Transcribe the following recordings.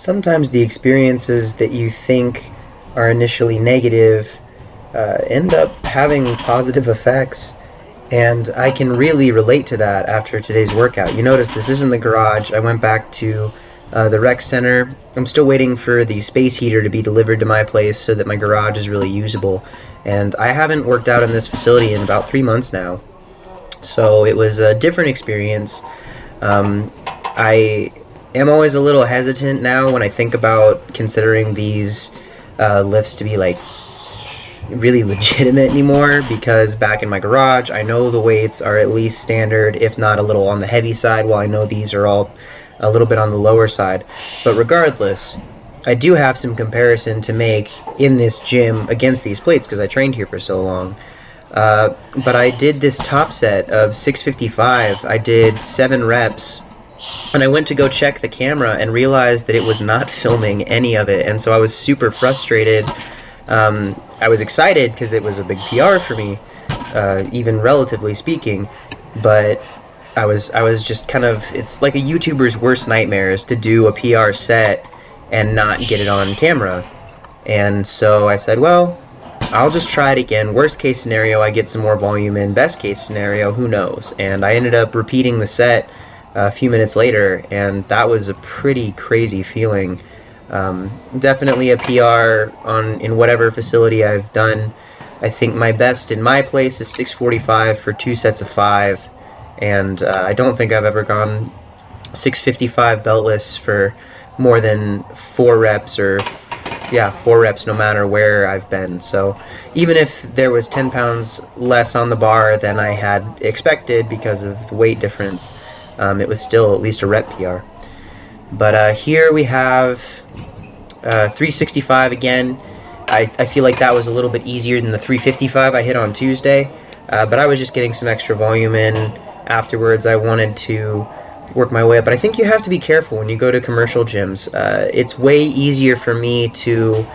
sometimes the experiences that you think are initially negative end up having positive effects. And I can really relate to that after today's workout. You notice this isn't the garage. I went back to the rec center. I'm still waiting for the space heater to be delivered to my place so that my garage is really usable. And I haven't worked out in this facility in about 3 months now. So it was a different experience. I am always a little hesitant now when I think about considering these lifts to be like really legitimate anymore, because back in my garage I know the weights are at least standard, if not a little on the heavy side, while I know these are all a little bit on the lower side. But regardless, I do have some comparison to make in this gym against these plates because I trained here for so long. But I did this top set of 655. I did 7 reps, and I went to go check the camera and realized that it was not filming any of it, and so I was super frustrated. I was excited because it was a big PR for me, even relatively speaking, but I was just kind of, it's like a YouTuber's worst nightmare is to do a PR set and not get it on camera. And so I said, well, I'll just try it again. Worst case scenario, I get some more volume in. Best case scenario, who knows? And I ended up repeating the set a few minutes later, and that was a pretty crazy feeling. Definitely a PR in whatever facility I've done. I think my best in my place is 645 for 2 sets of 5, and I don't think I've ever gone 655 beltless for more than 4 reps, or 4 reps no matter where I've been. So even if there was 10 pounds less on the bar than I had expected because of the weight difference, it was still at least a rep PR. But here we have 365 again. I feel like that was a little bit easier than the 355 I hit on Tuesday, but I was just getting some extra volume in afterwards. I wanted to work my way up, but I think you have to be careful when you go to commercial gyms. It's way easier for me to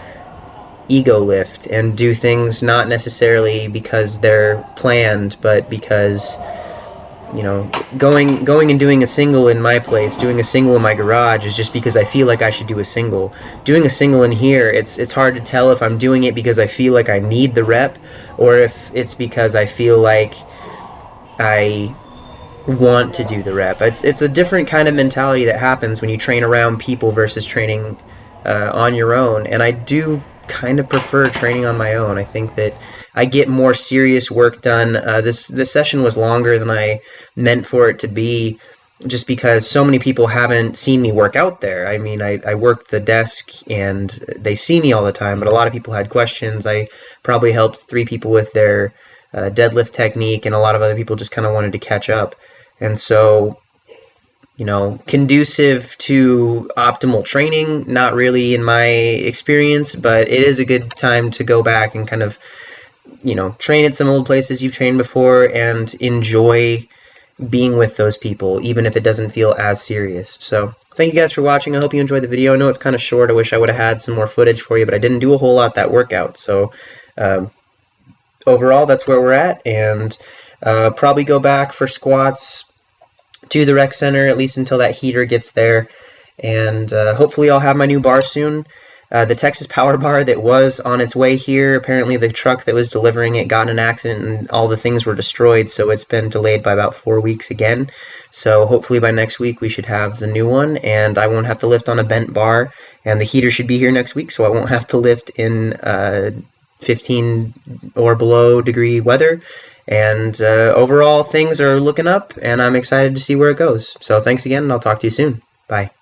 ego lift and do things not necessarily because they're planned, but because, you know, going and doing a single in my place, doing a single in my garage is just because I feel like I should do a single. Doing a single in here, it's hard to tell if I'm doing it because I feel like I need the rep, or if it's because I feel like I want to do the rep. It's a different kind of mentality that happens when you train around people versus training on your own, and I do kind of prefer training on my own. I think that I get more serious work done. This session was longer than I meant for it to be, just because so many people haven't seen me work out there. I mean, I work the desk and they see me all the time, but a lot of people had questions. I probably helped 3 people with their deadlift technique, and a lot of other people just kind of wanted to catch up. And so, you know, conducive to optimal training, not really in my experience, but it is a good time to go back and kind of, you know, train at some old places you've trained before and enjoy being with those people, even if it doesn't feel as serious. So thank you guys for watching. I hope you enjoyed the video. I know it's kind of short. I wish I would have had some more footage for you, but I didn't do a whole lot that workout. So overall, that's where we're at, and probably go back for squats to the rec center, at least until that heater gets there, and hopefully I'll have my new bar soon. The Texas Power Bar that was on its way here, apparently the truck that was delivering it got in an accident and all the things were destroyed, so it's been delayed by about 4 weeks again. So hopefully by next week we should have the new one, and I won't have to lift on a bent bar, and the heater should be here next week, so I won't have to lift in 15 or below degree weather. And overall, things are looking up, and I'm excited to see where it goes. So thanks again, and I'll talk to you soon. Bye.